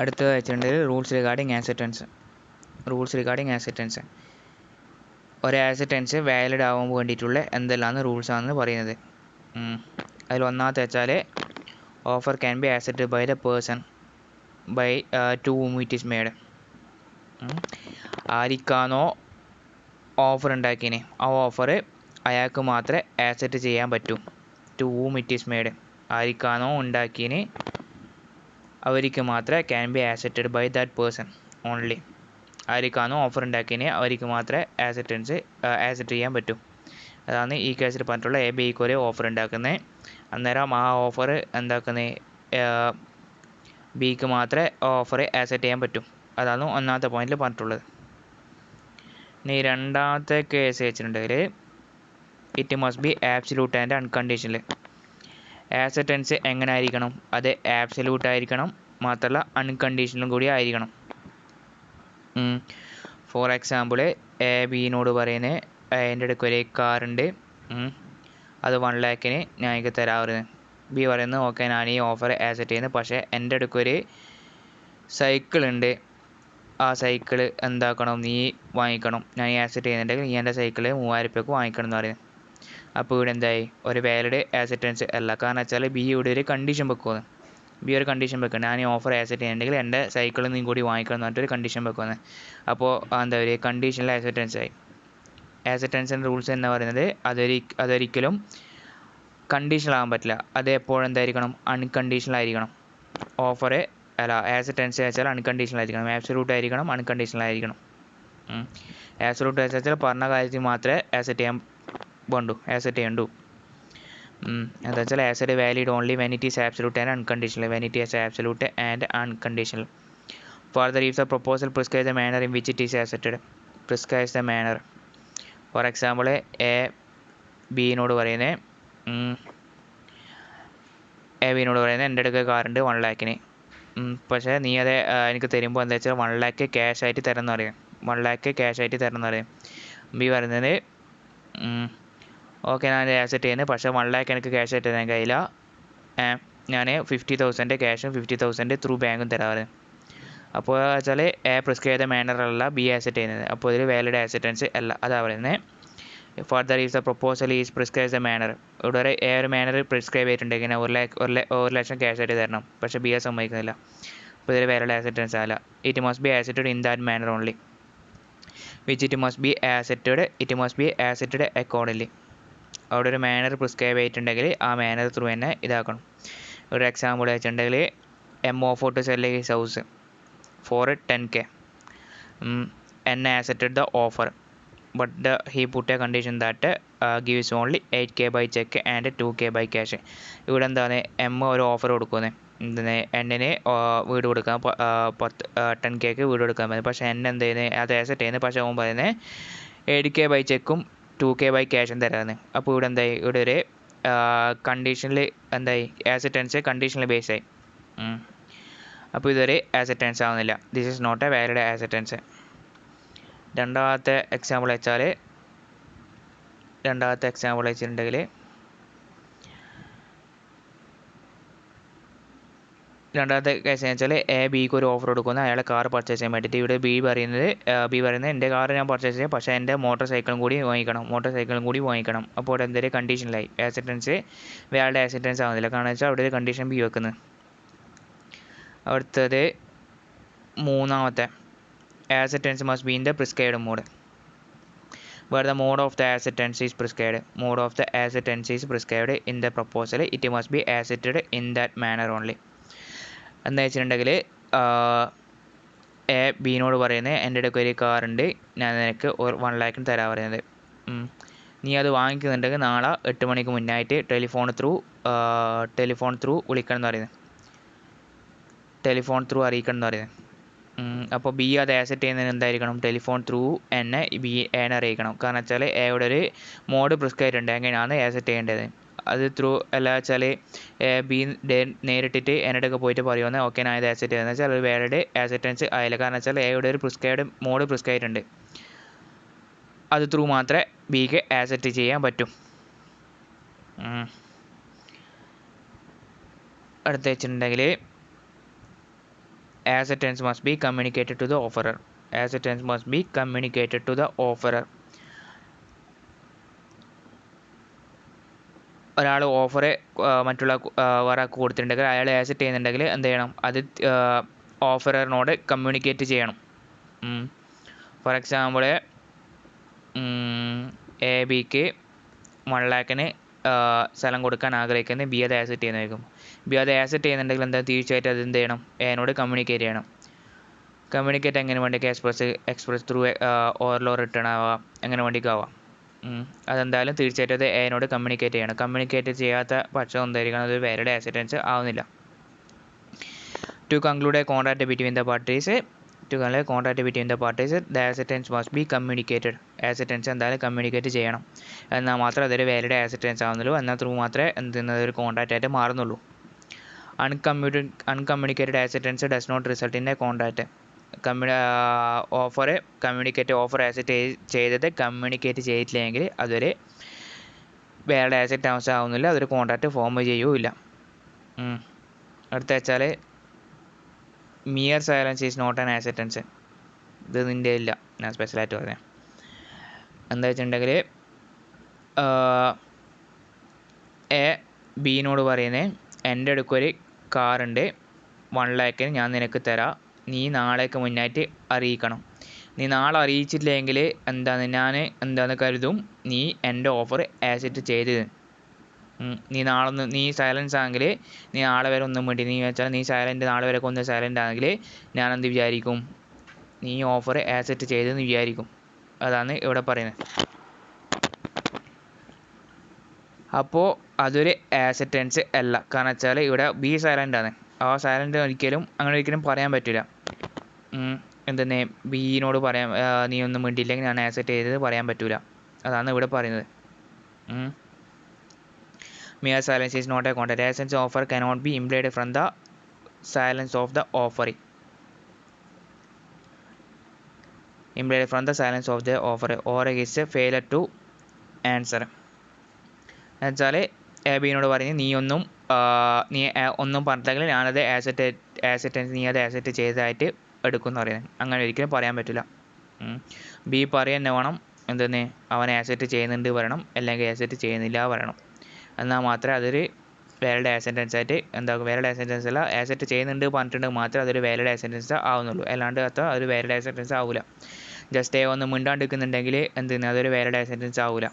അടുത്തത് വെച്ചിട്ടുണ്ടെങ്കിൽ rules regarding acceptance. ഒരു ആക്സെപ്റ്റൻസ് വാലിഡ് ആവാൻ വേണ്ടിയിട്ടുള്ള എന്തെല്ലാമാണ് റൂൾസ് ആണെന്ന് പറയുന്നത്. അതിൽ ഒന്നാമത്തെ വെച്ചാൽ offer can be accepted by the person by to whom it is made. ആരിക്കാണോ ഓഫർ ഉണ്ടാക്കിയതിന് ആ ഓഫർ അയാൾക്ക് മാത്രമേ ആക്സെപ്റ്റ് ചെയ്യാൻ പറ്റൂ. To whom it is made, ആരിക്കാണോ ഉണ്ടാക്കിയതിന് അവർക്ക് മാത്രമേ can be accepted by that person only. ആരിക്കാണോ ഓഫർ ഉണ്ടാക്കിയതിന് അവർക്ക് മാത്രമേ ആക്സെപ്റ്റ് ചെയ്യാൻ പറ്റൂ. അതാണ് ഈ കേസിൽ പറഞ്ഞിട്ടുള്ള എ ബിക്ക് ഒരു ഓഫർ ഉണ്ടാക്കുന്നത്. അന്നേരം ആ ഓഫർ എന്താക്കുന്നത് ബിക്ക് മാത്രമേ ഓഫർ ആക്സെപ്റ്റ് ചെയ്യാൻ പറ്റൂ. അതാണ് ഒന്നാമത്തെ പോയിന്റിൽ പറഞ്ഞിട്ടുള്ളത്. ഇനി രണ്ടാമത്തെ കേസ് വെച്ചിട്ടുണ്ടെങ്കിൽ it must B absolute and unconditional. Acceptance എങ്ങനെ ആയിരിക്കണം? അത് ആബ്സല്യൂട്ട് ആയിരിക്കണം, മാത്രമല്ല അൺകണ്ടീഷണലും കൂടി ആയിരിക്കണം. ഫോർ എക്സാമ്പിൾ, എ ബിനോട് പറയുന്നത് എൻ്റെ അടുക്ക് ഒരു കാറുണ്ട്, അത് 1 lakhന് ഞാൻ എനിക്ക് തരാറുണ്ട്. ബി പറയുന്നത് ഓക്കെ ഞാൻ ഈ ഓഫർ ആക്സെപ്റ്റ് ചെയ്യുന്നു, പക്ഷേ എൻ്റെ അടുക്കൊരു സൈക്കിളുണ്ട്, ആ സൈക്കിൾ എന്താക്കണം നീ വാങ്ങിക്കണം, ഞാൻ ഈ ആക്സെപ്റ്റ് ചെയ്യുന്നുണ്ടെങ്കിൽ നീ എൻ്റെ സൈക്കിൾ 3000 രൂപയ്ക്ക് വാങ്ങിക്കണം എന്ന് പറയുന്നത്. അപ്പോൾ ഇവിടെ എന്തായി? ഒരു വാലിഡ് ആക്സെപ്റ്റൻസ് അല്ല. കാരണം വെച്ചാൽ ബി ഇവിടെ ഒരു കണ്ടീഷൻ വെക്കുമെന്ന്. ബി ഒരു കണ്ടീഷൻ വെക്കണം, ഞാൻ ഈ ഓഫർ ആക്സെപ്റ്റ് ചെയ്യുന്നുണ്ടെങ്കിൽ എൻ്റെ സൈക്കിളിൽ നീ കൂടി വാങ്ങിക്കണം എന്ന് പറഞ്ഞിട്ടൊരു കണ്ടീഷൻ വെക്കുന്നത്. അപ്പോൾ എന്താ ഒരു കണ്ടീഷണൽ ആക്സെപ്റ്റൻസ് ആയി. ആക്സെപ്റ്റൻസിൻ്റെ റൂൾസ് എന്ന് പറയുന്നത് അതൊരിക്കലും കണ്ടീഷണൽ ആകാൻ പറ്റില്ല. അത് എപ്പോഴും എന്തായിരിക്കണം? അൺകണ്ടീഷണൽ ആയിരിക്കണം. ഓഫർ ആക്സെപ്റ്റൻസ് വെച്ചാൽ അൺകണ്ടീഷണൽ ആയിരിക്കണം, ആബ്സല്യൂട്ട് ആയിരിക്കണം, അൺകണ്ടീഷണൽ ആയിരിക്കണം. ആബ്സല്യൂട്ട് വെച്ചാൽ പറഞ്ഞ കാര്യത്തിൽ മാത്രമേ ആക്സെപ്റ്റ് ചെയ്യണ്ടു. എന്താ വെച്ചാൽ accept valid only when it is absolute and unconditional. When it is absolute and unconditional. Further, if the proposal prescribe the manner in which it is accepted. Prescribe the manner. For example, A ബിനോട് പറയുന്നത് എൻ്റെ അടുക്ക കാറുണ്ട് 1 lakhന്, പക്ഷേ നീ അത് എനിക്ക് തരുമ്പോൾ എന്താ വെച്ചാൽ 1 lakh ക്യാഷ് ആയിട്ട് തരണം പറയും. 1 lakh ക്യാഷ് ആയിട്ട് തരണം പറയും. ബി പറയുന്നത് ഓക്കെ ഞാൻ ആക്സെപ്റ്റ് ചെയ്യുന്നത്, പക്ഷേ 1 lakh എനിക്ക് ക്യാഷ് ആയിട്ട് തരാൻ കഴിയില്ല, ഞാൻ 50,000 ക്യാഷും 50,000 ത്രൂ ബാങ്കും തരാറ്. അപ്പോൾ വെച്ചാൽ എ പ്രിസ്ക്രൈബ് ദ മാനറല്ല ബി ആക്സെപ്റ്റ് ചെയ്യുന്നത്. അപ്പോൾ ഇതിൽ വാലിഡ് ആക്സെപ്റ്റൻസ് അല്ല. അതാ പറയുന്നത്. Further is the proposal is prescribe the manner. ഇവിടെ ഒരു മാനർ പ്രിസ്ക്രൈബ് ചെയ്തിട്ടുണ്ടെങ്കിൽ 1 ലക്ഷം ക്യാഷ് ആയിട്ട് തരണം, പക്ഷേ ബി എസ് സമ്മതിക്കുന്നില്ല. അപ്പോൾ ഇതിൽ വാലിഡ് ആക്സെപ്റ്റൻസ് അല്ല. It must be accepted in that manner only, which it must be accepted accordingly. അവിടെ ഒരു മാനർ പ്രിസ്ക്രൈബ് ചെയ്തിട്ടുണ്ടെങ്കിൽ ആ മാനർ ത്രൂ തന്നെ ഇതാക്കണം. ഒരു എക്സാമ്പിൾ വെച്ചിട്ടുണ്ടെങ്കിൽ M offer to sell his house for 10K. N accepted the offer, but he put a condition that gives only 8K by check and 2K by cash. ഇവിടെ എന്താണ് M ഒരു offer കൊടുക്കുന്നത്, എന്നിന് വീട് കൊടുക്കാൻ 10K വീട് കൊടുക്കാൻ പറയുന്നത്. പക്ഷേ എൻ എന്ത് ചെയ്യുന്നത്? അത് ആക്സെപ്റ്റ് ചെയ്യുന്നത്, പക്ഷേ അവൻ പറയുന്നത് 8K by ചെക്കും 2K by ക്യാഷും തരാമെന്ന്. അപ്പോൾ ഇവിടെ എന്തായി? ഇവിടെ ഒരു കണ്ടീഷനിൽ എന്തായി? ആക്സെപ്റ്റൻസ് കണ്ടീഷണൽ ബേസ് ആയി. അപ്പോൾ ഇതൊരു ആക്സെപ്റ്റൻസ് ആവുന്നില്ല. This is not a valid acceptance. രണ്ടാമത്തെ എക്സാമ്പിൾ വെച്ചിട്ടുണ്ടെങ്കിൽ രണ്ടാമത്തെ കേസ് എന്ന് വെച്ചാൽ എ ബിക്ക് ഒരു ഓഫർ കൊടുക്കുന്ന അയാളെ കാർ പർച്ചേസ് ചെയ്യാൻ വേണ്ടിയിട്ട്. ഇവിടെ ബി പറയുന്നത് എൻ്റെ കാർ ഞാൻ പർച്ചേസ് ചെയ്യാം, പക്ഷേ എൻ്റെ മോട്ടോർ സൈക്കിളും കൂടി വാങ്ങിക്കണം. അപ്പോൾ അവിടെ എന്തൊരു കണ്ടീഷനിലായി. ആക്സെപ്റ്റൻസ് വാലിഡ് ആക്സെപ്റ്റൻസ് ആവുന്നില്ല. കാരണം വെച്ചാൽ അവിടെ ഒരു കണ്ടീഷൻ ബി വെക്കുന്നത്. അടുത്തത് മൂന്നാമത്തെ, acceptance must be in the prescribed mode. Where the mode of the acceptance is prescribed in the proposal, it must be accepted in that manner only. എന്താ വെച്ചിട്ടുണ്ടെങ്കിൽ എ ബിനോട് പറയുന്നത് എൻ്റെ അടുക്ക ഒരു കാറുണ്ട്, ഞാൻ നിനക്ക് 1 lakhന് തരാൻ പറയുന്നത്. നീ അത് വാങ്ങിക്കുന്നുണ്ടെങ്കിൽ നാളെ 8 മണിക്ക് മുന്നായിട്ട് ടെലിഫോൺ ത്രൂ വിളിക്കണം എന്ന് പറയുന്നത്, അറിയിക്കണം എന്ന് പറയുന്നത്. അപ്പോൾ ബി അത് ആക്സെപ്റ്റ് ചെയ്യുന്നതിന് എന്തായിരിക്കണം? ടെലിഫോൺ ത്രൂ എന്നെ എന്നെ അറിയിക്കണം. കാരണം വെച്ചാൽ എയുടെ ഒരു മോഡ് പ്രിസ്ക്രൈബ് ഉണ്ട്, എങ്ങനെയാണ് ആക്സെപ്റ്റ് ചെയ്യേണ്ടത്. അത് ത്രൂ അല്ല വെച്ചാൽ ബി നേരിട്ടിട്ട് എന്നോടൊക്കെ പോയിട്ട് പറയുമെന്ന് ഓക്കെ ഞാൻ ഇത് ആക്സെപ്റ്റ് ചെയ്യുന്നത് വെച്ചാൽ അത് വാലിഡ് ആക്സെപ്റ്റൻസ് ആയില്ല. കാരണം വെച്ചാൽ എയുടെ ഒരു മോഡ് പ്രിസ്ക്രൈബ് ഉണ്ട്, അത് ത്രൂ മാത്രമേ ബിക്ക് ആക്സെപ്റ്റ് ചെയ്യാൻ പറ്റും. അടുത്ത് വെച്ചിട്ടുണ്ടെങ്കിൽ acceptance must be communicated to the offerer. Acceptance must be communicated to the offerer. ഒരാൾ ഓഫർ മറ്റുള്ള ഒരാൾക്ക് കൊടുത്തിട്ടുണ്ടെങ്കിൽ അയാൾ ആക്സെപ്റ്റ് ചെയ്യുന്നുണ്ടെങ്കിൽ എന്ത് ചെയ്യണം, അത് ഓഫററിനോട് കമ്മ്യൂണിക്കേറ്റ് ചെയ്യണം. ഫോർ എക്സാമ്പിൾ എ ബിക്ക് 1 lakhന് സ്ഥലം കൊടുക്കാൻ ആഗ്രഹിക്കുന്ന ബി അത് ആക്സെപ്റ്റ് ചെയ്യുന്നതായിരിക്കും. ബി അത് ആക്സെപ്റ്റ് ചെയ്യുന്നുണ്ടെങ്കിൽ എന്താ, തീർച്ചയായിട്ടും അത് എന്ത് ചെയ്യണം, എനോട് കമ്മ്യൂണിക്കേറ്റ് ചെയ്യണം. കമ്മ്യൂണിക്കേറ്റ് എങ്ങനെ വേണ്ടിയൊക്കെ എക്സ്പ്രസ് ത്രൂ ഓർലോ റിട്ടേൺ ആവാം, എങ്ങനെ വേണ്ടിയൊക്കെ ആവാം. അതെന്തായാലും തീർച്ചയായിട്ടും അത് എനോട് കമ്മ്യൂണിക്കേറ്റ് ചെയ്യണം. കമ്മ്യൂണിക്കേറ്റ് ചെയ്യാത്ത പക്ഷം എന്തായിരിക്കണം, അത് വാലിഡ് ആക്സെപ്റ്റൻസ് ആവുന്നില്ല. To conclude a contract between the parties the acceptance must be communicated. Acceptance എന്തായാലും കമ്മ്യൂണിക്കേറ്റ് ചെയ്യണം. എന്നാൽ മാത്രമേ അതൊരു വാലിഡ് ആക്സെപ്റ്റൻസ് ആവുന്നുള്ളൂ. എന്നാൽ ത്രൂ മാത്രമേ ഒരു കോൺട്രാക്റ്റ് ആയിട്ട് മാറുന്നുള്ളൂ. Uncommunicated acceptance does not result in a contract. Offer accept ചെയ്തത് കമ്മ്യൂണിക്കേറ്റ് ചെയ്തിട്ടില്ലെങ്കിൽ അതൊരു വാലിഡ് ആക്സെപ്റ്റൻസ് ആവുന്നില്ല, അതൊരു കോൺട്രാക്റ്റ് ഫോം ചെയ്യുകയില്ല. അടുത്ത വെച്ചാൽ mere silence is not an acceptance. ഇത് നിൻ്റെ ഇല്ല, ഞാൻ സ്പെഷ്യലായിട്ട് പറയാം. എന്താ വെച്ചിട്ടുണ്ടെങ്കിൽ എ ബിനോട് പറയുന്നത്, എൻ്റെ അടുക്കൊരു കാറുണ്ട്, 1 lakhന് ഞാൻ നിനക്ക് തരാം, നീ നാളേക്ക് മുന്നായിട്ട് അറിയിക്കണം. നീ നാളെ അറിയിച്ചിട്ടില്ലെങ്കിൽ ഞാൻ കരുതും നീ എൻ്റെ ഓഫർ ആക്സെപ്റ്റ് ചെയ്തത്. നീ സൈലൻസ് ആണെങ്കിൽ നീ നാളെ വരെ ഒന്നും വേണ്ടി, നീ വെച്ചാൽ നീ നാളെ വരെ ഒന്ന് സൈലൻ്റ് ആണെങ്കിൽ ഞാൻ എന്ത് വിചാരിക്കും, നീ ഓഫർ ആക്സെപ്റ്റ് ചെയ്തെന്ന് വിചാരിക്കും. അതാണ് ഇവിടെ പറയുന്നത്. അപ്പോൾ അതൊരു ആക്സെപ്റ്റൻസ് അല്ല. കാരണം വെച്ചാൽ ഇവിടെ ബി സൈലൻ്റ് ആണ്. ആ സൈലൻ്റ് ഒരിക്കലും പറയാൻ പറ്റില്ല. എന്തെന്നെ ബിനോട് പറയാൻ, നീ ഒന്നും വേണ്ടിയില്ലെങ്കിൽ ഞാൻ ആക്സെപ്റ്റ് ചെയ്തത് പറയാൻ പറ്റില്ല. അതാണ് ഇവിടെ പറയുന്നത്. Mere silence is not a contract. Acceptance offer cannot be implied from the silence of the offeree. Implied from the silence of the offeree or is a failure to answer. എന്നുവെച്ചാൽ A ബിനോട് പറഞ്ഞ് നീ ഒന്നും പറഞ്ഞില്ലെങ്കിൽ ഞാനത് acceptance നീ അത് accept ചെയ്തതായിട്ട് എടുക്കുമെന്ന് പറയുന്നത്. അങ്ങനെ ഒരിക്കലും പറയാൻ പറ്റില്ല. ബി പറയുക വേണം, അവൻ ആക്സെപ്റ്റ് ചെയ്യുന്നുണ്ട് പറയണം, അല്ലെങ്കിൽ ആക്സെപ്റ്റ് ചെയ്യുന്നില്ല പറയണം. എന്നാൽ മാത്രമേ അതൊരു വാലിഡ് ആക്സെപ്റ്റൻസ് ആയിട്ട് വാലിഡ് ആക്സെപ്റ്റൻസ് അല്ല, ആക്സെപ്റ്റ് ചെയ്യുന്നുണ്ട് പറഞ്ഞിട്ടുണ്ടെങ്കിൽ മാത്രമേ അതൊരു വാലിഡ് ആക്സെപ്റ്റൻസ് ആവുന്നുള്ളൂ. അല്ലാണ്ട് അതൊരു വാലിഡ് ആക്സെപ്റ്റൻസ് ആവില്ല. ജസ്റ്റ് ഒന്ന് മിണ്ടാണ്ടിരിക്കുന്നുണ്ടെങ്കിൽ അതൊരു വാലിഡ് ആക്സെപ്റ്റൻസ് ആവില്ല.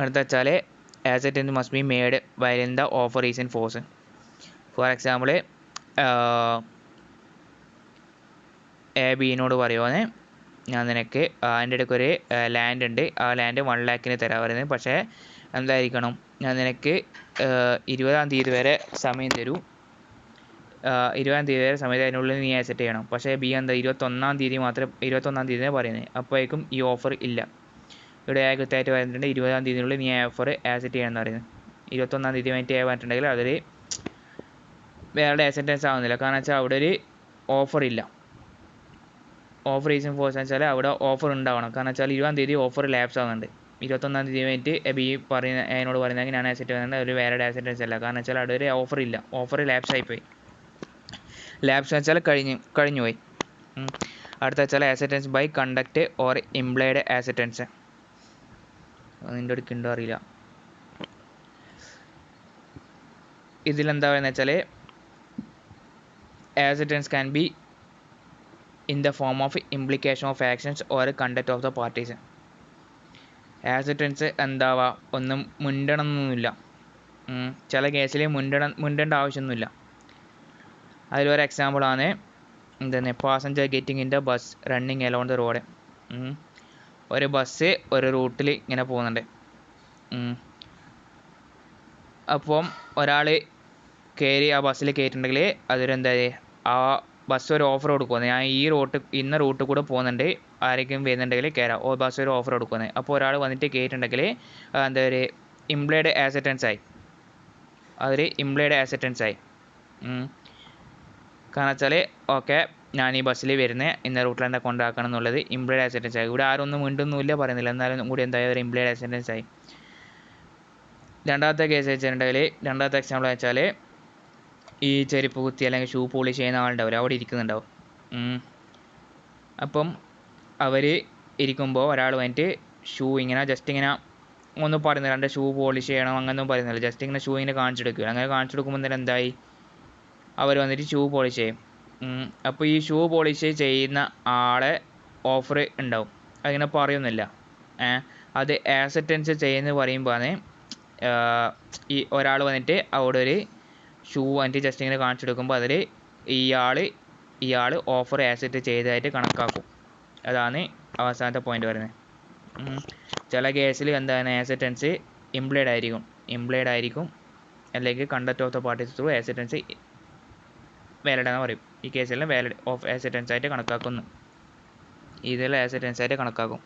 അടുത്ത വെച്ചാൽ acceptance must be made while in the offer is in force. For example A ബിനോട് പറയുവാണ്, ഞാൻ നിനക്ക് എൻ്റെ അടുക്ക് ഒരു ലാൻഡ് ഉണ്ട്, ആ ലാൻഡ് 1 lakhന് തരാൻ പറയുന്നത്. പക്ഷേ എന്തായിരിക്കണം, ഞാൻ നിനക്ക് 20-ാം തീയതി വരെ സമയം തരൂ, 20-ാം തീയതി വരെ സമയത്ത് അതിനുള്ളിൽ നീ ആക്സെപ്റ്റ് ചെയ്യണം. പക്ഷേ ബി 21-ാം തീയതി പറയുന്നത്. അപ്പോഴേക്കും ഈ ഓഫർ ഇല്ല. ഇവിടെ കൃത്യമായിട്ട് പറഞ്ഞിട്ടുണ്ട് 20-ാം തീയതിനുള്ളിൽ നീ ഓഫർ ആക്സെപ്റ്റ് ചെയ്യണമെന്ന് പറയുന്നത്. 21-ാം തീയതി വേണ്ടി പറഞ്ഞിട്ടുണ്ടെങ്കിൽ അതൊരു വേറെ ആക്സെപ്റ്റൻസ് ആവുന്നില്ല. കാരണം വെച്ചാൽ അവിടെ ഒരു ഓഫർ ഇല്ല. ഓഫർ ഈസ് ഇൻ ഫോഴ്സ് എന്ന് വെച്ചാൽ അവിടെ ഓഫർ ഉണ്ടാവണം. കാരണം വെച്ചാൽ 20-ാം തീയതി ഓഫർ ലാപ്സ് ആവുന്നുണ്ട്. 21-ാം തീയതി വേണ്ടി ബി എന്നോട് പറയുന്നെങ്കിൽ ഞാൻ ആക്സെപ്റ്റ് ചെയ്യുന്നത് ഒരു വാലിഡ് ആക്സെപ്റ്റൻസ് അല്ല. കാരണം വെച്ചാൽ അവിടെ ഒരു ഓഫർ ഇല്ല, ഓഫർ ലാപ്സ് ആയിപ്പോയി. ലാപ്സ് എന്ന് വെച്ചാൽ കഴിഞ്ഞുപോയി. അടുത്ത വെച്ചാൽ acceptance by conduct or implied acceptance. നിൻ്റെ അടുക്കുണ്ടോ അറിയില്ല. ഇതിലെന്താ പറയുന്നത് വെച്ചാൽ acceptance can be in the form of implication of actions or conduct of the parties. acceptance എന്താവാ, ഒന്നും മുണ്ടണമെന്നൊന്നുമില്ല. ചില കേസിൽ മുണ്ടേണ്ട ആവശ്യമൊന്നുമില്ല. അതിലൊരു എക്സാമ്പിളാണ് passenger getting in the bus running along the road. ഒരു ബസ് ഒരു റൂട്ടിൽ ഇങ്ങനെ പോകുന്നുണ്ട്. അപ്പം ഒരാൾ കയറി ആ ബസ്സിൽ കയറ്റിട്ടുണ്ടെങ്കിൽ ആ ബസ് ഒരു ഓഫർ കൊടുക്കുന്നത്, ഞാൻ ഇന്ന റൂട്ട് കൂടെ പോകുന്നുണ്ട്, ആരെങ്കിലും വരുന്നുണ്ടെങ്കിൽ കയറാം, ബസ് ഒരു ഓഫർ കൊടുക്കുന്നത്. അപ്പോൾ ഒരാൾ വന്നിട്ട് കയറ്റിട്ടുണ്ടെങ്കിൽ ഒരു ഇംപ്ലൈഡ് ആക്സെപ്റ്റൻസ് ആയി. അതൊരു ഇംപ്ലൈഡ് ആക്സെപ്റ്റൻസ് ആയി. കാരണം വെച്ചാൽ ഓക്കെ ഞാൻ ഈ ബസ്സിൽ വരുന്നത് ഇന്ന റൂട്ടിൽ എന്താ കൊണ്ടാക്കണം എന്നുള്ളത് ഇംപ്ലൈഡ് ആക്സെപ്റ്റൻസ് ആയി. ഇവിടെ ആരും ഒന്നും മിണ്ടുന്നില്ല പറയുന്നില്ല, എന്നാലും കൂടി എന്തായാലും ഒരു ഇംപ്ലൈഡ് ആക്സെപ്റ്റൻസ് ആയി. രണ്ടാമത്തെ കേസ് വെച്ചിട്ടുണ്ടെങ്കിൽ രണ്ടാമത്തെ എക്സാമ്പിൾ വെച്ചാൽ ഈ ചെരുപ്പ് കുത്തി അല്ലെങ്കിൽ ഷൂ പോളിഷ് ചെയ്യുന്ന ആളുണ്ടാവില്ല, അവിടെ ഇരിക്കുന്നുണ്ടാവും. അപ്പം അവർ ഇരിക്കുമ്പോൾ ഒരാൾ വന്നിട്ട് ഷൂ ഇങ്ങനെ ജസ്റ്റ് ഇങ്ങനെ ഒന്നും പറയുന്നില്ല, എൻ്റെ ഷൂ പോളിഷ് ചെയ്യണം അങ്ങനെയൊന്നും പറയുന്നില്ല, ജസ്റ്റ് ഇങ്ങനെ ഷൂ ഇങ്ങനെ കാണിച്ചെടുക്കുക. അങ്ങനെ കാണിച്ചെടുക്കുമ്പോൾ തന്നെ എന്തായി, അവർ വന്നിട്ട് ഷൂ പോളിഷ് ചെയ്യും. അപ്പോൾ ഈ ഷൂ പോളിഷ് ചെയ്യുന്ന ആളെ ഓഫർ ഉണ്ടാവും, അതിങ്ങനെ പറയുന്നില്ല. അത് ആക്സെപ്റ്റൻസ് ചെയ്യുന്നത് പറയുമ്പോഴാണ് ഈ ഒരാൾ വന്നിട്ട് അവിടെ ഒരു ഷൂ വന്നിട്ട് ജസ്റ്റ് ഇങ്ങനെ കാണിച്ചെടുക്കുമ്പോൾ അതിൽ ഇയാൾ ഓഫർ ആക്സെപ്റ്റ് ചെയ്തതായിട്ട് കണക്കാക്കും. അതാണ് അവസാനത്തെ പോയിന്റ് പറയുന്നത്. ചില കേസിൽ എന്താണ് ആക്സെപ്റ്റൻസ് ഇംപ്ലൈഡ് ആയിരിക്കും, അല്ലെങ്കിൽ conduct of the parties through acceptance valid എന്ന് പറയും. ഈ കേസിൽ വാലിഡ് ഓഫ് ആക്സെപ്റ്റൻസ് ആയിട്ട് കണക്കാക്കുന്നു, ഇതിൽ ആക്സെപ്റ്റൻസ് ആയിട്ട് കണക്കാക്കും.